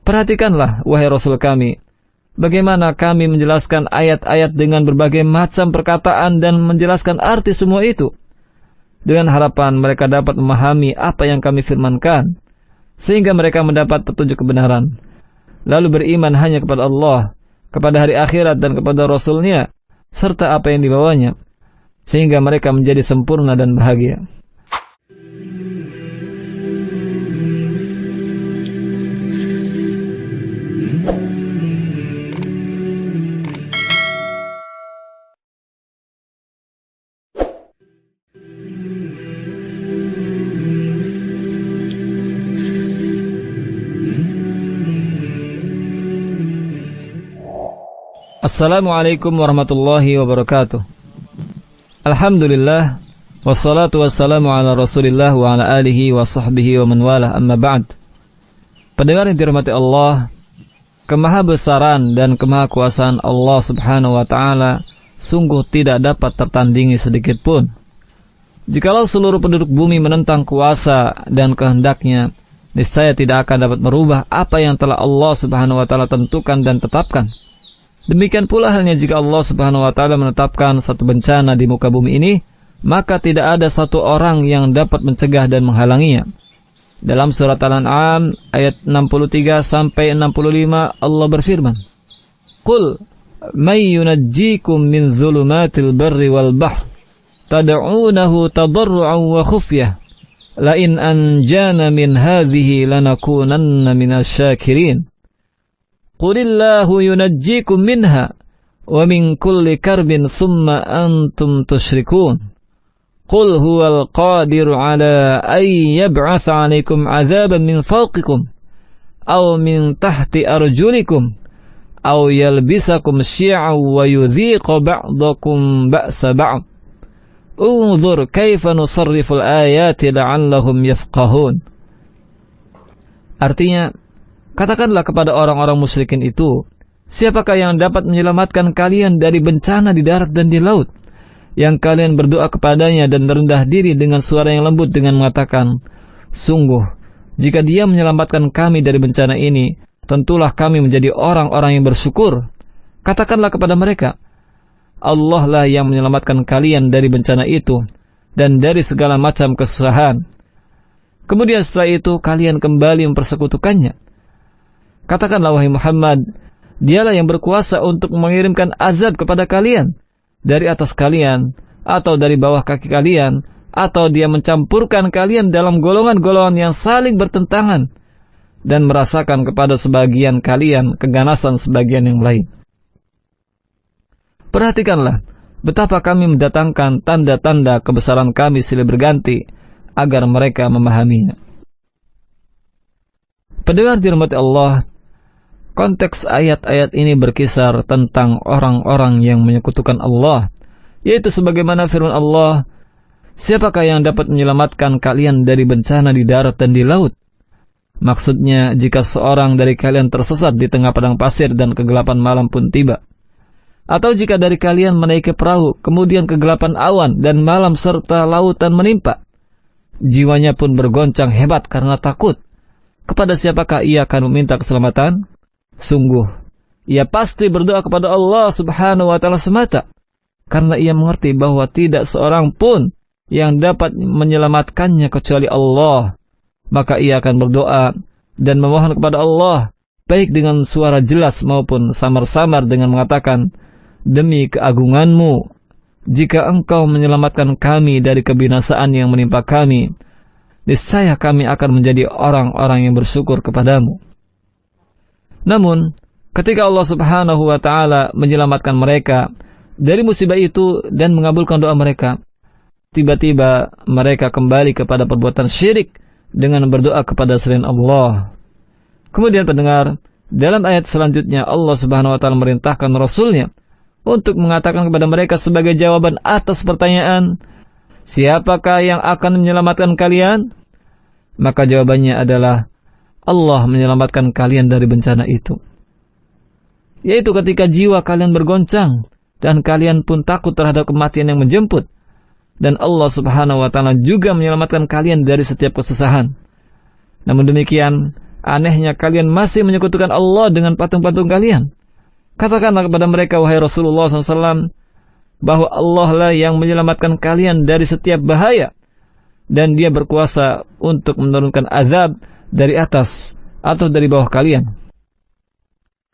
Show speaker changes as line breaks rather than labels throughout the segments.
Perhatikanlah, wahai Rasul kami, bagaimana kami menjelaskan ayat-ayat dengan berbagai macam perkataan dan menjelaskan arti semua itu, dengan harapan mereka dapat memahami apa yang kami firmankan, sehingga mereka mendapat petunjuk kebenaran, lalu beriman hanya kepada Allah, kepada hari akhirat dan kepada Rasul-Nya, serta apa yang dibawanya, sehingga mereka menjadi sempurna dan bahagia. Assalamualaikum warahmatullahi wabarakatuh. Alhamdulillah, wassalatu wassalamu ala Rasulillah wa ala alihi wa sahbihi wa man walah, amma ba'd. Pendengar yang dirahmati Allah, kemahabesaran dan kemahakuasaan Allah Subhanahu wa taala sungguh tidak dapat tertandingi sedikit pun. Jikalau seluruh penduduk bumi menentang kuasa dan kehendaknya, niscaya tidak akan dapat merubah apa yang telah Allah Subhanahu wa taala tentukan dan tetapkan. Demikian pula halnya jika Allah Subhanahu wa taala menetapkan satu bencana di muka bumi ini, maka tidak ada satu orang yang dapat mencegah dan menghalanginya. Dalam surat Al-An'am ayat 63 sampai 65 Allah berfirman, "Qul may yunajjikum min dhulumatil barri wal bahr tad'uunahu tadarruan wa khufyah la in anjana min hadhihi lanakunanna minasy syakirin." Qulillahu yunajjikum minha wa min kulli karbin thumma antum tusyrikun. Qul huwal qadiru ala an yab'atha 'alaikum 'adzaban min fawqikum aw min tahti arjulikum aw yalbisakum syi'an wa yudhiqa ba'dakum ba'sa ba'd. Unzur kaifa nusarriful ayati la'allahum yafqahun. Artinya, katakanlah kepada orang-orang musyrikin itu, siapakah yang dapat menyelamatkan kalian dari bencana di darat dan di laut, yang kalian berdoa kepadanya dan merendah diri dengan suara yang lembut dengan mengatakan, sungguh, jika dia menyelamatkan kami dari bencana ini, tentulah kami menjadi orang-orang yang bersyukur. Katakanlah kepada mereka, Allah lah yang menyelamatkan kalian dari bencana itu, dan dari segala macam kesusahan. Kemudian setelah itu, kalian kembali mempersekutukannya. Katakanlah, wahai Muhammad, dialah yang berkuasa untuk mengirimkan azab kepada kalian, dari atas kalian, atau dari bawah kaki kalian, atau dia mencampurkan kalian dalam golongan-golongan yang saling bertentangan, dan merasakan kepada sebagian kalian keganasan sebagian yang lain. Perhatikanlah, betapa kami mendatangkan tanda-tanda kebesaran kami silih berganti, agar mereka memahaminya. Pendengar dirahmati Allah, konteks ayat-ayat ini berkisar tentang orang-orang yang menyekutukan Allah, yaitu sebagaimana firman Allah, siapakah yang dapat menyelamatkan kalian dari bencana di darat dan di laut? Maksudnya, jika seorang dari kalian tersesat di tengah padang pasir dan kegelapan malam pun tiba, atau jika dari kalian menaiki perahu, kemudian kegelapan awan dan malam serta lautan menimpa, jiwanya pun bergoncang hebat karena takut, kepada siapakah ia akan meminta keselamatan? Sungguh, ia pasti berdoa kepada Allah Subhanahu wa taala semata, karena ia mengerti bahwa tidak seorang pun yang dapat menyelamatkannya kecuali Allah. Maka ia akan berdoa dan memohon kepada Allah, baik dengan suara jelas maupun samar-samar dengan mengatakan, demi keagunganmu, jika engkau menyelamatkan kami dari kebinasaan yang menimpa kami, niscaya kami akan menjadi orang-orang yang bersyukur kepadamu. Namun, ketika Allah Subhanahu wa taala menyelamatkan mereka dari musibah itu dan mengabulkan doa mereka, tiba-tiba mereka kembali kepada perbuatan syirik dengan berdoa kepada selain Allah. Kemudian pendengar, dalam ayat selanjutnya Allah Subhanahu wa taala merintahkan Rasul-Nya untuk mengatakan kepada mereka sebagai jawaban atas pertanyaan, siapakah yang akan menyelamatkan kalian? Maka jawabannya adalah, Allah menyelamatkan kalian dari bencana itu. Yaitu ketika jiwa kalian bergoncang dan kalian pun takut terhadap kematian yang menjemput. Dan Allah Subhanahu wa taala juga menyelamatkan kalian dari setiap kesusahan. Namun demikian, anehnya kalian masih menyekutukan Allah dengan patung-patung kalian. Katakanlah kepada mereka, wahai Rasulullah SAW, bahwa Allah lah yang menyelamatkan kalian dari setiap bahaya, dan Dia berkuasa untuk menurunkan azab dari atas atau dari bawah kalian,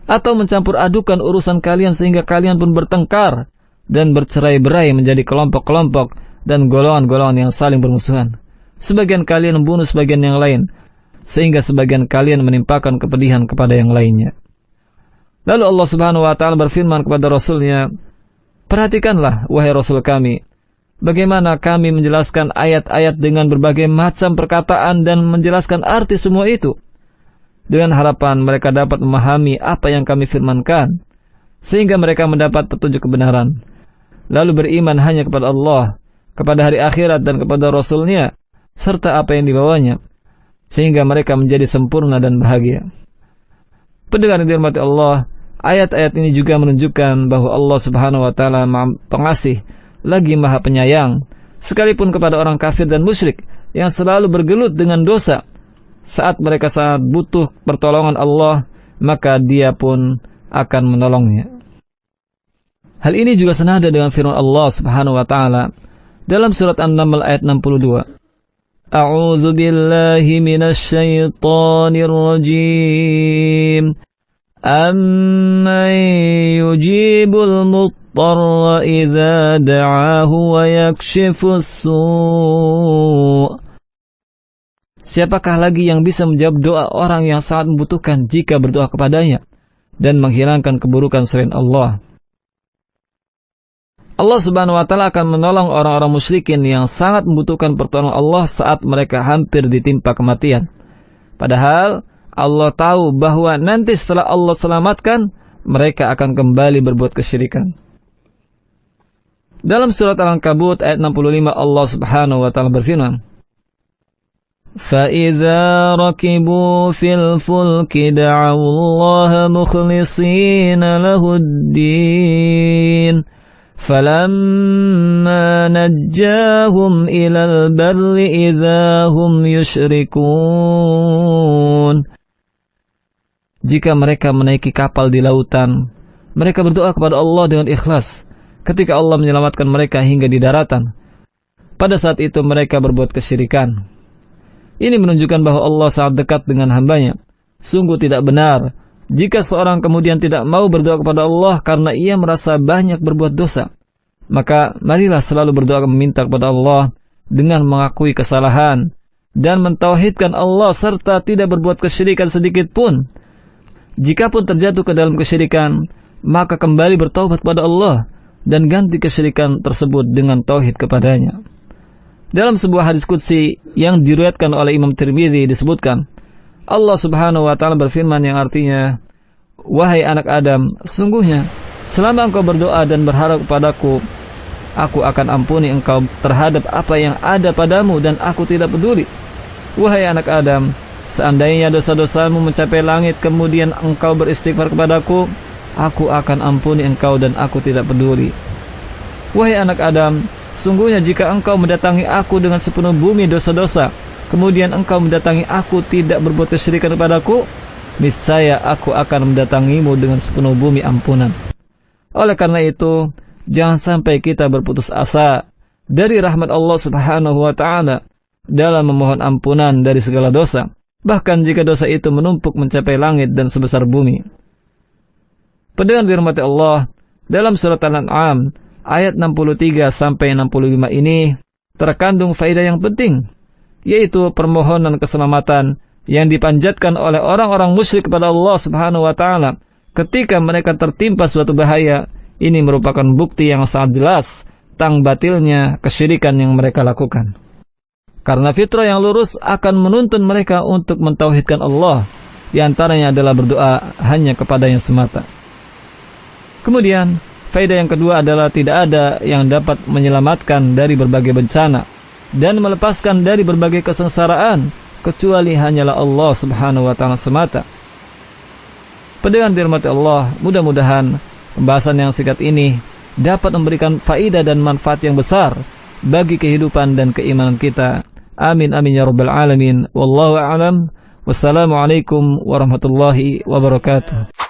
atau mencampur adukan urusan kalian sehingga kalian pun bertengkar dan bercerai-berai menjadi kelompok-kelompok dan golongan-golongan yang saling bermusuhan. Sebagian kalian membunuh sebagian yang lain, sehingga sebagian kalian menimpakan kepedihan kepada yang lainnya. Lalu Allah Subhanahu wa Ta'ala berfirman kepada Rasulnya, perhatikanlah wahai Rasul kami, bagaimana kami menjelaskan ayat-ayat dengan berbagai macam perkataan dan menjelaskan arti semua itu, dengan harapan mereka dapat memahami apa yang kami firmankan, sehingga mereka mendapat petunjuk kebenaran, lalu beriman hanya kepada Allah, kepada hari akhirat dan kepada Rasulnya, serta apa yang dibawanya, sehingga mereka menjadi sempurna dan bahagia. Pendengar yang dirahmati Allah, ayat-ayat ini juga menunjukkan bahwa Allah Subhanahu wa Ta'ala Maha Pengasih lagi Maha Penyayang, sekalipun kepada orang kafir dan musyrik yang selalu bergelut dengan dosa. Saat mereka sangat butuh pertolongan Allah, maka Dia pun akan menolongnya. Hal ini juga senada dengan firman Allah Subhanahu wa Ta'ala dalam surat An-Naml ayat 62. A'udzu billahi minasy syaithanir rajim. Amman yujibul muttarra idza da'ahu wa yakshifus su'. Siapakah lagi yang bisa menjawab doa orang yang sangat membutuhkan jika berdoa kepadanya dan menghilangkan keburukan selain Allah? Allah Subhanahu wa Ta'ala akan menolong orang-orang musyrikin yang sangat membutuhkan pertolongan Allah saat mereka hampir ditimpa kematian. Padahal Allah tahu bahwa nanti setelah Allah selamatkan, mereka akan kembali berbuat kesyirikan. Dalam surat Al-Ankabut ayat 65 Allah Subhanahu wa Ta'ala berfirman, فَإِذَا رَكِبُوا فِي الْفُلْكِ دَعَوُا اللَّهَ مُخْلِصِينَ لَهُ الدِّينَ فَلَمَّا نَجَّاهُمْ إِلَى الْبَرِّ إِذَا هُمْ يُشْرِكُونَ. Jika mereka menaiki kapal di lautan, mereka berdoa kepada Allah dengan ikhlas ketika Allah menyelamatkan mereka hingga di daratan. Pada saat itu mereka berbuat kesyirikan. Ini menunjukkan bahwa Allah sangat dekat dengan hambanya. Sungguh tidak benar jika seorang kemudian tidak mau berdoa kepada Allah karena ia merasa banyak berbuat dosa. Maka marilah selalu berdoa meminta kepada Allah dengan mengakui kesalahan dan mentauhidkan Allah serta tidak berbuat kesyirikan sedikit pun. Jikapun terjatuh ke dalam kesyirikan, maka kembali bertaubat kepada Allah dan ganti kesyirikan tersebut dengan tauhid kepadanya. Dalam sebuah hadis qudsi yang diriwayatkan oleh Imam Tirmidzi disebutkan, Allah Subhanahu wa Ta'ala berfirman yang artinya, wahai anak Adam, sungguhnya selama engkau berdoa dan berharap kepadaku, aku akan ampuni engkau terhadap apa yang ada padamu dan aku tidak peduli. Wahai anak Adam, seandainya dosa-dosamu mencapai langit kemudian engkau beristighfar kepadaku, aku akan ampuni engkau dan aku tidak peduli. Wahai anak Adam, sungguhnya jika engkau mendatangi aku dengan sepenuh bumi dosa-dosa, kemudian engkau mendatangi aku tidak berbuat kesyirikan kepadaku, niscaya aku akan mendatangimu dengan sepenuh bumi ampunan. Oleh karena itu, jangan sampai kita berputus asa dari rahmat Allah Subhanahu wa Ta'ala dalam memohon ampunan dari segala dosa, bahkan jika dosa itu menumpuk mencapai langit dan sebesar bumi. Pendengar dirahmati Allah, dalam surat Al-An'am ayat 63 sampai 65 ini terkandung faedah yang penting, yaitu permohonan keselamatan yang dipanjatkan oleh orang-orang musyrik kepada Allah Subhanahu wa Ta'ala ketika mereka tertimpa suatu bahaya. Ini merupakan bukti yang sangat jelas tentang batilnya kesyirikan yang mereka lakukan. Karena fitrah yang lurus akan menuntun mereka untuk mentauhidkan Allah, di antaranya adalah berdoa hanya kepadanya semata. Kemudian, faedah yang kedua adalah tidak ada yang dapat menyelamatkan dari berbagai bencana dan melepaskan dari berbagai kesengsaraan kecuali hanyalah Allah Subhanahu wa Ta'ala semata. Pendengar dirahmati Allah, mudah-mudahan pembahasan yang singkat ini dapat memberikan faedah dan manfaat yang besar bagi kehidupan dan keimanan kita. Amin amin ya rabbal alamin. Wallahu a'lam. Wassalamualaikum warahmatullahi wabarakatuh.